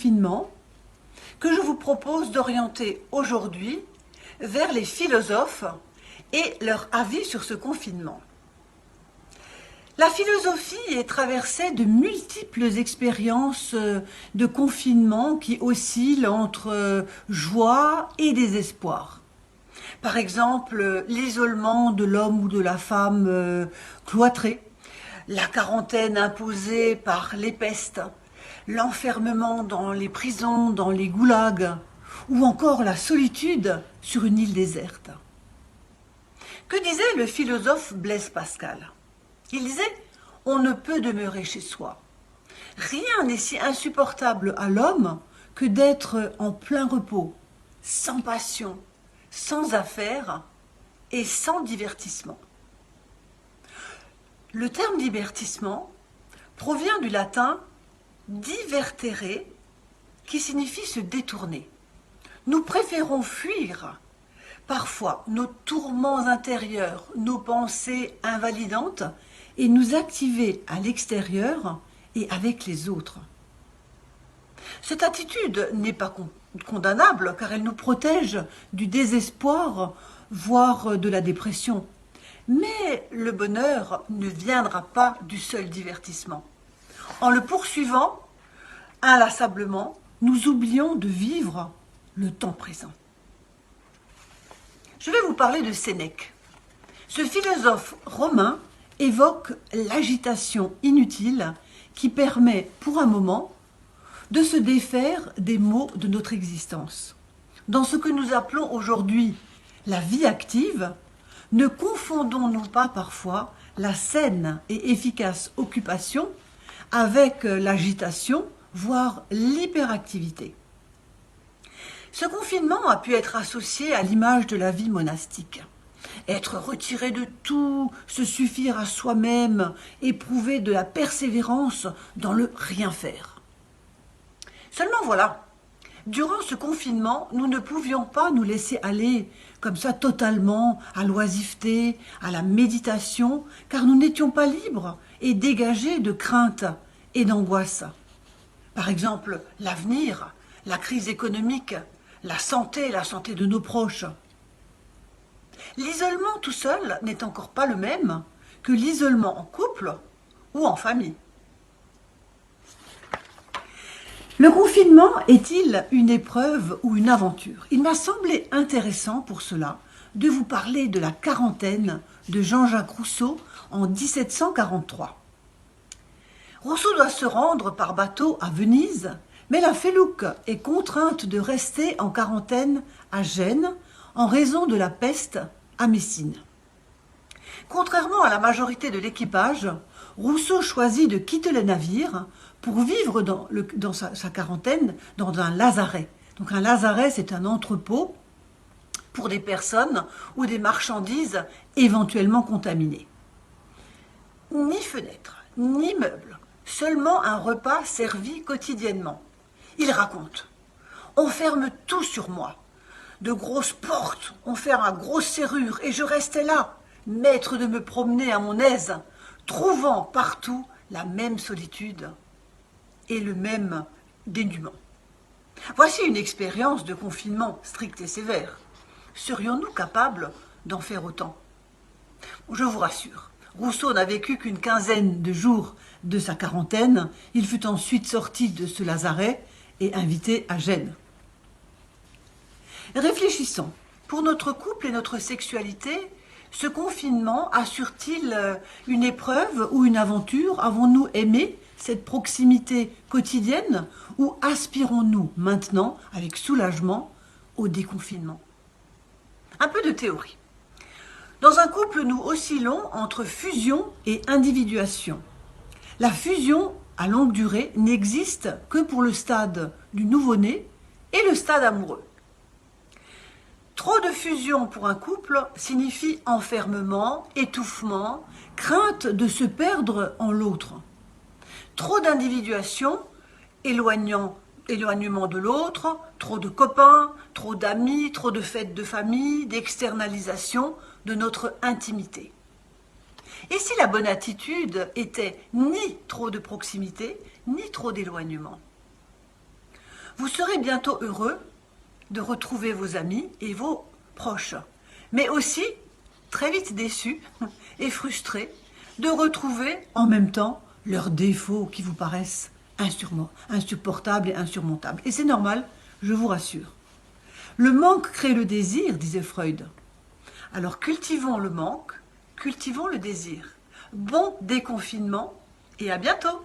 confinement que je vous propose d'orienter aujourd'hui vers les philosophes et leur avis sur ce confinement. La philosophie est traversée de multiples expériences de confinement qui oscillent entre joie et désespoir. Par exemple, l'isolement de l'homme ou de la femme cloîtré, la quarantaine imposée par les pestes, l'enfermement dans les prisons, dans les goulags, ou encore la solitude sur une île déserte. Que disait le philosophe Blaise Pascal ? Il disait « On ne peut demeurer chez soi. Rien n'est si insupportable à l'homme que d'être en plein repos, sans passion, sans affaires et sans divertissement. » Le terme divertissement provient du latin divertere, qui signifie se détourner. Nous préférons fuir parfois nos tourments intérieurs, nos pensées invalidantes, et nous activer à l'extérieur et avec les autres. Cette attitude n'est pas condamnable car elle nous protège du désespoir, voire de la dépression. Mais le bonheur ne viendra pas du seul divertissement. En le poursuivant, inlassablement, nous oublions de vivre le temps présent. Je vais vous parler de Sénèque. Ce philosophe romain évoque l'agitation inutile qui permet, pour un moment, de se défaire des maux de notre existence. Dans ce que nous appelons aujourd'hui la vie active, ne confondons-nous pas parfois la saine et efficace occupation avec l'agitation, voire l'hyperactivité. Ce confinement a pu être associé à l'image de la vie monastique. Être retiré de tout, se suffire à soi-même, éprouver de la persévérance dans le rien faire. Seulement voilà, durant ce confinement, nous ne pouvions pas nous laisser aller comme ça totalement à l'oisiveté, à la méditation, car nous n'étions pas libres et dégagés de crainte et d'angoisse. Par exemple, l'avenir, la crise économique, la santé de nos proches. L'isolement tout seul n'est encore pas le même que l'isolement en couple ou en famille. Le confinement est-il une épreuve ou une aventure ? Il m'a semblé intéressant pour cela de vous parler de la quarantaine de Jean-Jacques Rousseau en 1743. Rousseau doit se rendre par bateau à Venise, mais la Félouque est contrainte de rester en quarantaine à Gênes en raison de la peste à Messine. Contrairement à la majorité de l'équipage, Rousseau choisit de quitter le navire pour vivre dans sa quarantaine dans un lazaret. Donc un lazaret, c'est un entrepôt pour des personnes ou des marchandises éventuellement contaminées. Ni fenêtre, ni meubles, seulement un repas servi quotidiennement. Il raconte « On ferme tout sur moi. De grosses portes, on ferme à grosses serrures, et je restais là, maître de me promener à mon aise, trouvant partout la même solitude et le même dénuement. » Voici une expérience de confinement strict et sévère. Serions-nous capables d'en faire autant ? Je vous rassure, Rousseau n'a vécu qu'une quinzaine de jours de sa quarantaine. Il fut ensuite sorti de ce lazaret et invité à Gênes. Réfléchissons. Pour notre couple et notre sexualité, ce confinement assure-t-il une épreuve ou une aventure ? Avons-nous aimé cette proximité quotidienne ou aspirons-nous maintenant, avec soulagement, au déconfinement ? Un peu de théorie. Dans un couple, nous oscillons entre fusion et individuation. La fusion à longue durée n'existe que pour le stade du nouveau-né et le stade amoureux. Trop de fusion pour un couple signifie enfermement, étouffement, crainte de se perdre en l'autre. Trop d'individuation, éloignement de l'autre, trop de copains, trop d'amis, trop de fêtes de famille, d'externalisation de notre intimité. Et si la bonne attitude était ni trop de proximité, ni trop d'éloignement ? Vous serez bientôt heureux de retrouver vos amis et vos proches, mais aussi très vite déçus et frustrés de retrouver en même temps leurs défauts qui vous paraissent insupportables et insurmontables. Et c'est normal, je vous rassure. Le manque crée le désir, disait Freud. Alors cultivons le manque, cultivons le désir. Bon déconfinement et à bientôt!